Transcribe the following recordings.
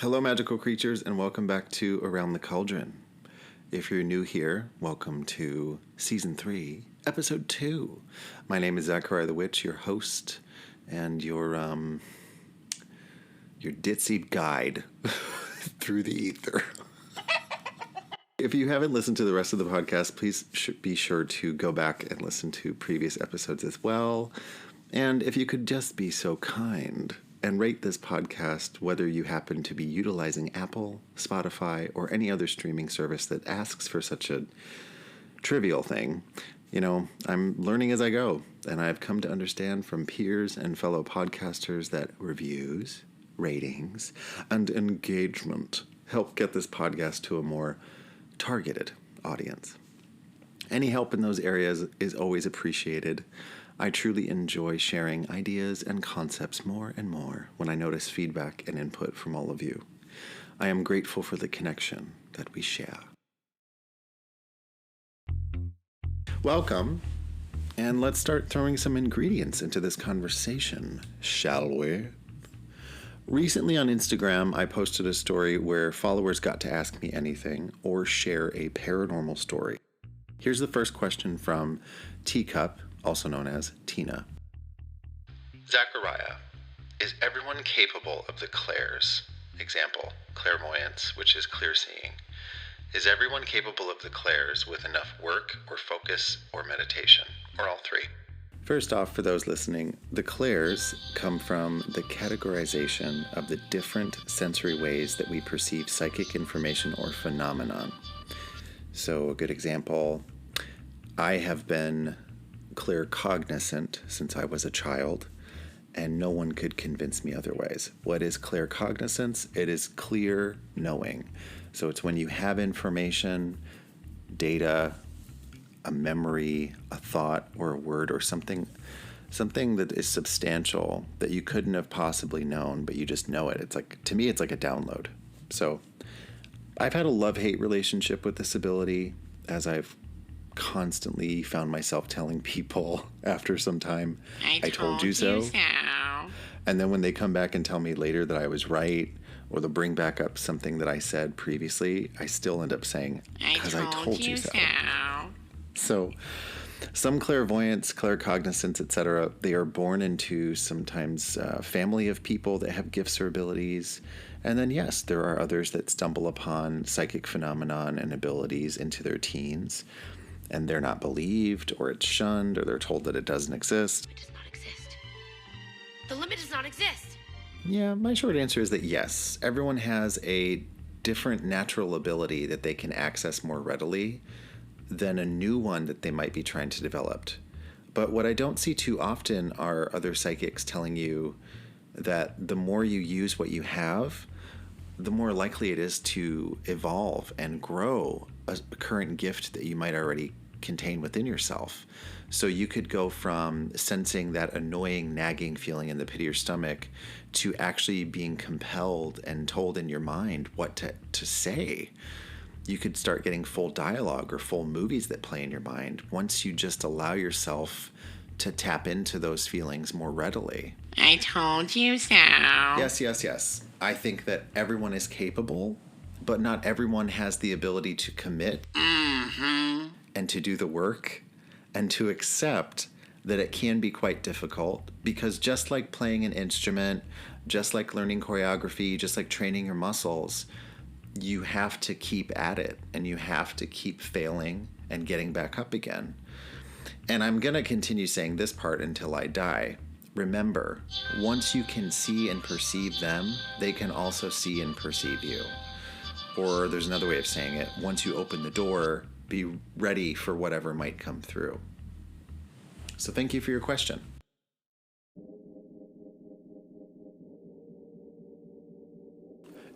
Hello, magical creatures, and welcome back to Around the Cauldron. If you're new here, welcome to Season 3, Episode 2. My name is Zachariah the Witch, your host, and your ditzy guide through the ether. If you haven't listened to the rest of the podcast, please be sure to go back and listen to previous episodes as well. And if you could just be so kind and rate this podcast, whether you happen to be utilizing Apple, Spotify, or any other streaming service that asks for such a trivial thing. You know, I'm learning as I go, and I've come to understand from peers and fellow podcasters that reviews, ratings, and engagement help get this podcast to a more targeted audience. Any help in those areas is always appreciated. I truly enjoy sharing ideas and concepts more and more when I notice feedback and input from all of you. I am grateful for the connection that we share. Welcome, and let's start throwing some ingredients into this conversation, shall we? Recently on Instagram, I posted a story where followers got to ask me anything or share a paranormal story. Here's the first question from Teacup, also known as Tina. Zachariah, is everyone capable of the clairs? Example, clairvoyance, which is clear seeing. Is everyone capable of the clairs with enough work or focus or meditation, or all three? First off, for those listening, the clairs come from the categorization of the different sensory ways that we perceive psychic information or phenomenon. So a good example, I have been claircognizant since I was a child, and no one could convince me otherwise. What is claircognizance? It is clear knowing. So it's when you have information, data, a memory, a thought, or a word, or something that is substantial that you couldn't have possibly known, but you just know it. It's like, to me, it's like a download. So I've had a love-hate relationship with this ability, as I've constantly found myself telling people after some time, I told you so. And then when they come back and tell me later that I was right, or they'll bring back up something that I said previously, I still end up saying, because I told you so. So some clairvoyance, claircognizance, etc., they are born into sometimes a family of people that have gifts or abilities. And then, yes, there are others that stumble upon psychic phenomenon and abilities into their teens, and they're not believed, or it's shunned, or they're told that it doesn't exist. It does not exist. The limit does not exist. Yeah, my short answer is that yes, everyone has a different natural ability that they can access more readily than a new one that they might be trying to develop. But what I don't see too often are other psychics telling you that the more you use what you have, the more likely it is to evolve and grow a current gift that you might already contain within yourself. So you could go from sensing that annoying, nagging feeling in the pit of your stomach to actually being compelled and told in your mind what to say. You could start getting full dialogue or full movies that play in your mind once you just allow yourself to tap into those feelings more readily. I told you so. Yes. I think that everyone is capable, but not everyone has the ability to commit and to do the work and to accept that it can be quite difficult, because just like playing an instrument, just like learning choreography, just like training your muscles, you have to keep at it and you have to keep failing and getting back up again. And I'm going to continue saying this part until I die. Remember, once you can see and perceive them, they can also see and perceive you. Or there's another way of saying it, once you open the door, be ready for whatever might come through. So thank you for your question.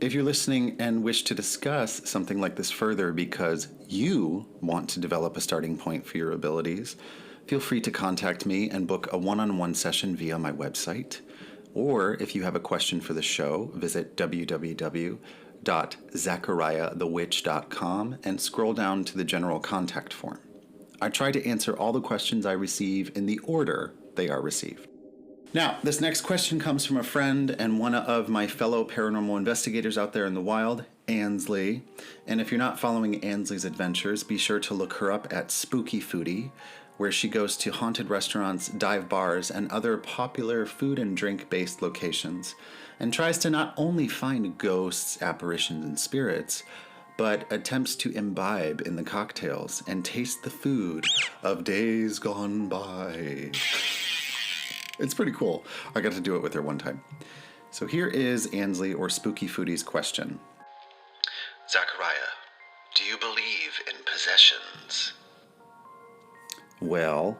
If you're listening and wish to discuss something like this further because you want to develop a starting point for your abilities, feel free to contact me and book a one-on-one session via my website. Or if you have a question for the show, visit www.zachariahthewitch.com and scroll down to the general contact form. I try to answer all the questions I receive in the order they are received. Now, this next question comes from a friend and one of my fellow paranormal investigators out there in the wild, Ansley. And if you're not following Ansley's adventures, be sure to look her up at Spookyfoodie, where she goes to haunted restaurants, dive bars, and other popular food and drink-based locations, and tries to not only find ghosts, apparitions, and spirits, but attempts to imbibe in the cocktails and taste the food of days gone by. It's pretty cool. I got to do it with her one time. So here is Ansley or Spookyfoodie's question. Zachariah, do you believe in possessions? Well,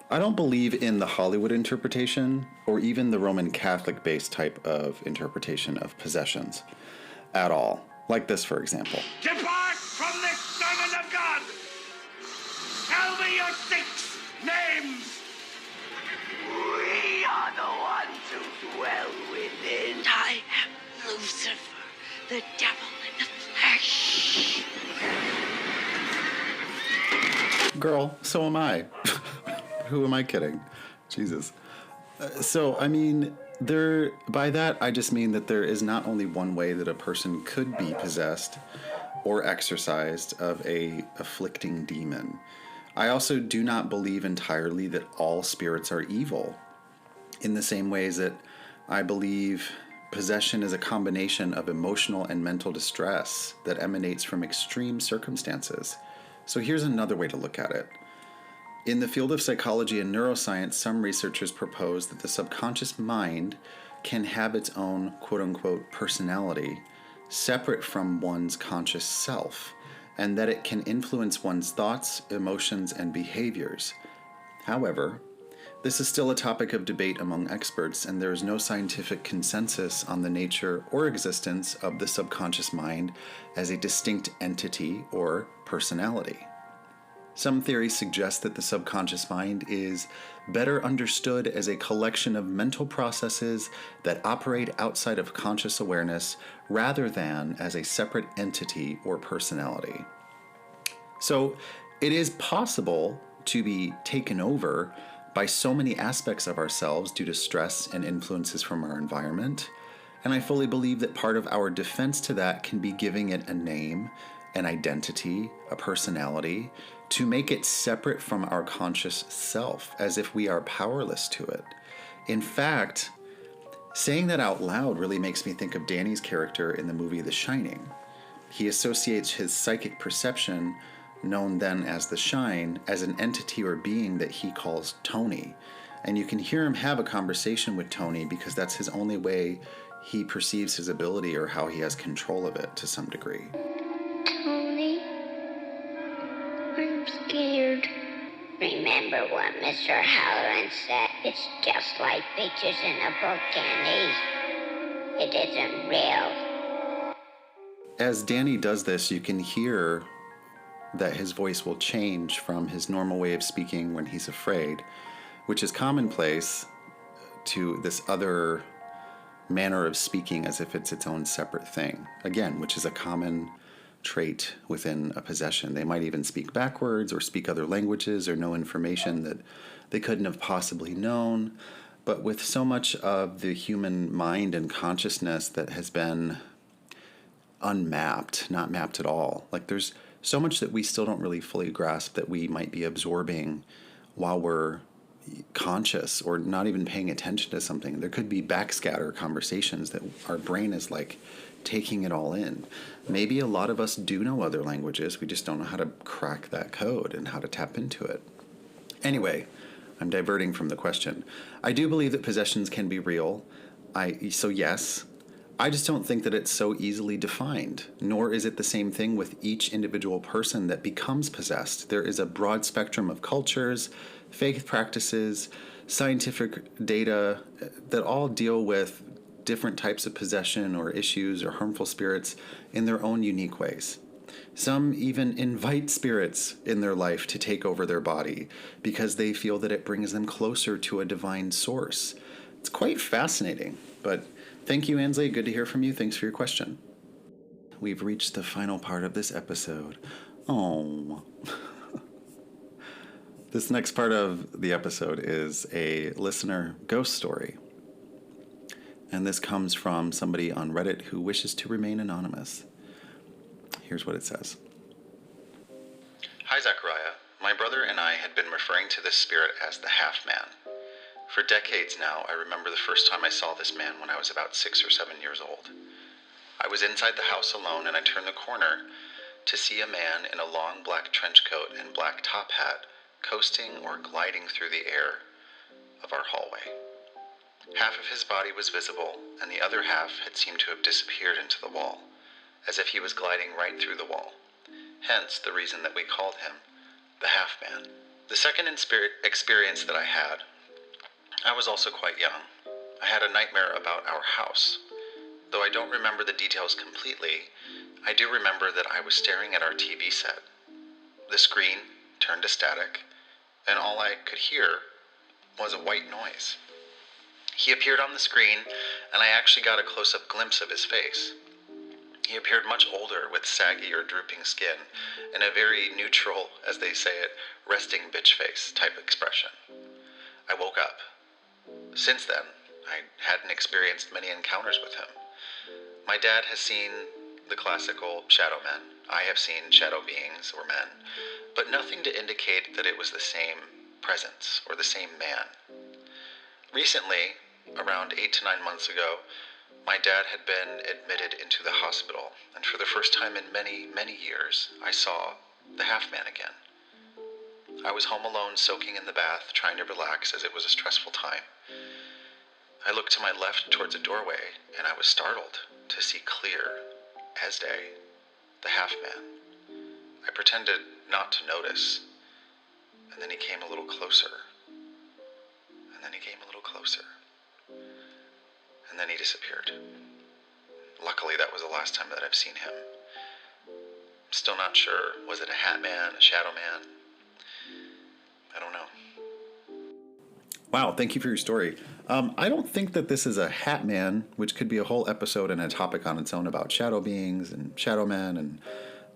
I don't believe in the Hollywood interpretation or even the Roman Catholic-based type of interpretation of possessions at all. Like this, for example. Depart from this servant of God! Tell me your 6 names! We are the ones who dwell within. I am Lucifer, the devil in the flesh. Girl, so am I. Who am I kidding? Jesus. So, I mean, by that, I just mean that there is not only one way that a person could be possessed or exorcised of a afflicting demon. I also do not believe entirely that all spirits are evil, in the same ways that I believe possession is a combination of emotional and mental distress that emanates from extreme circumstances. So here's another way to look at it. In the field of psychology and neuroscience, some researchers propose that the subconscious mind can have its own quote-unquote personality separate from one's conscious self, and that it can influence one's thoughts, emotions, and behaviors. However, this is still a topic of debate among experts, and there is no scientific consensus on the nature or existence of the subconscious mind as a distinct entity or personality. Some theories suggest that the subconscious mind is better understood as a collection of mental processes that operate outside of conscious awareness rather than as a separate entity or personality. So it is possible to be taken over by so many aspects of ourselves due to stress and influences from our environment, and I fully believe that part of our defense to that can be giving it a name, an identity, a personality, to make it separate from our conscious self, as if we are powerless to it. In fact, saying that out loud really makes me think of Danny's character in the movie The Shining. He associates his psychic perception, known then as the Shine, as an entity or being that he calls Tony. And you can hear him have a conversation with Tony because that's his only way he perceives his ability or how he has control of it to some degree. Tony, I'm scared. Remember what Mr. Halloran said? It's just like pictures in a book, Candy. It isn't real. As Danny does this, you can hear that his voice will change from his normal way of speaking when he's afraid, which is commonplace, to this other manner of speaking as if it's its own separate thing. Again, which is a common trait within a possession. They might even speak backwards or speak other languages or know information that they couldn't have possibly known. But with so much of the human mind and consciousness that has been unmapped, not mapped at all, like there's so much that we still don't really fully grasp that we might be absorbing while we're conscious or not even paying attention to something. There could be backscatter conversations that our brain is like taking it all in. Maybe a lot of us do know other languages. We just don't know how to crack that code and how to tap into it. Anyway, I'm diverting from the question. I do believe that possessions can be real. So yes, I just don't think that it's so easily defined, nor is it the same thing with each individual person that becomes possessed. There is a broad spectrum of cultures, faith practices, scientific data that all deal with different types of possession or issues or harmful spirits in their own unique ways. Some even invite spirits in their life to take over their body because they feel that it brings them closer to a divine source. It's quite fascinating, but thank you, Ansley. Good to hear from you. Thanks for your question. We've reached the final part of this episode. Oh. This next part of the episode is a listener ghost story. And this comes from somebody on Reddit who wishes to remain anonymous. Here's what it says. Hi, Zachariah. My brother and I had been referring to this spirit as the half-man. For decades now, I remember the first time I saw this man when I was about 6 or 7 years old. I was inside the house alone, and I turned the corner to see a man in a long black trench coat and black top hat coasting or gliding through the air of our hallway. Half of his body was visible, and the other half had seemed to have disappeared into the wall, as if he was gliding right through the wall. Hence the reason that we called him the half-man. The second experience that I had, I was also quite young. I had a nightmare about our house. Though I don't remember the details completely, I do remember that I was staring at our TV set. The screen turned to static, and all I could hear was a white noise. He appeared on the screen, and I actually got a close-up glimpse of his face. He appeared much older, with saggy or drooping skin, and a very neutral, as they say it, resting bitch face type expression. I woke up. Since then, I hadn't experienced many encounters with him. My dad has seen the classical shadow men. I have seen shadow beings or men, but nothing to indicate that it was the same presence or the same man. Recently, around 8 to 9 months ago, my dad had been admitted into the hospital, and for the first time in many, many years, I saw the half-man again. I was home alone, soaking in the bath, trying to relax as it was a stressful time. I looked to my left towards a doorway, and I was startled to see clear as day the half-man. I pretended not to notice, and then he came a little closer, and then he came a little closer, and then he disappeared. Luckily, that was the last time that I've seen him. I'm still not sure. Was it a hat man, a shadow man? I don't know. Wow, thank you for your story. I don't think that this is a hat man, which could be a whole episode and a topic on its own about shadow beings and shadow men and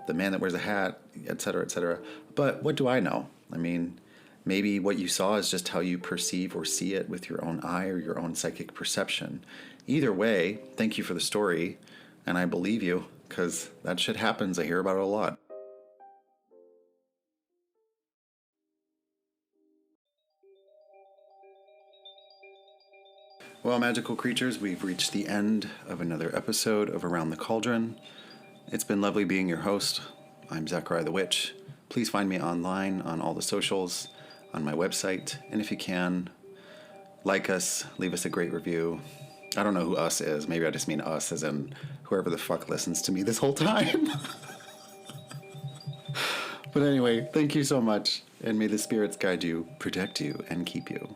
the man that wears a hat, etc., etc. But what do I know? I mean, maybe what you saw is just how you perceive or see it with your own eye or your own psychic perception. Either way, thank you for the story, and I believe you, because that shit happens. I hear about it a lot. Well, magical creatures, we've reached the end of another episode of Around the Cauldron. It's been lovely being your host. I'm Zachariah the Witch. Please find me online on all the socials, on my website, and if you can, like us, leave us a great review. I don't know who us is. Maybe I just mean us as in whoever the fuck listens to me this whole time. But anyway, thank you so much, and may the spirits guide you, protect you, and keep you.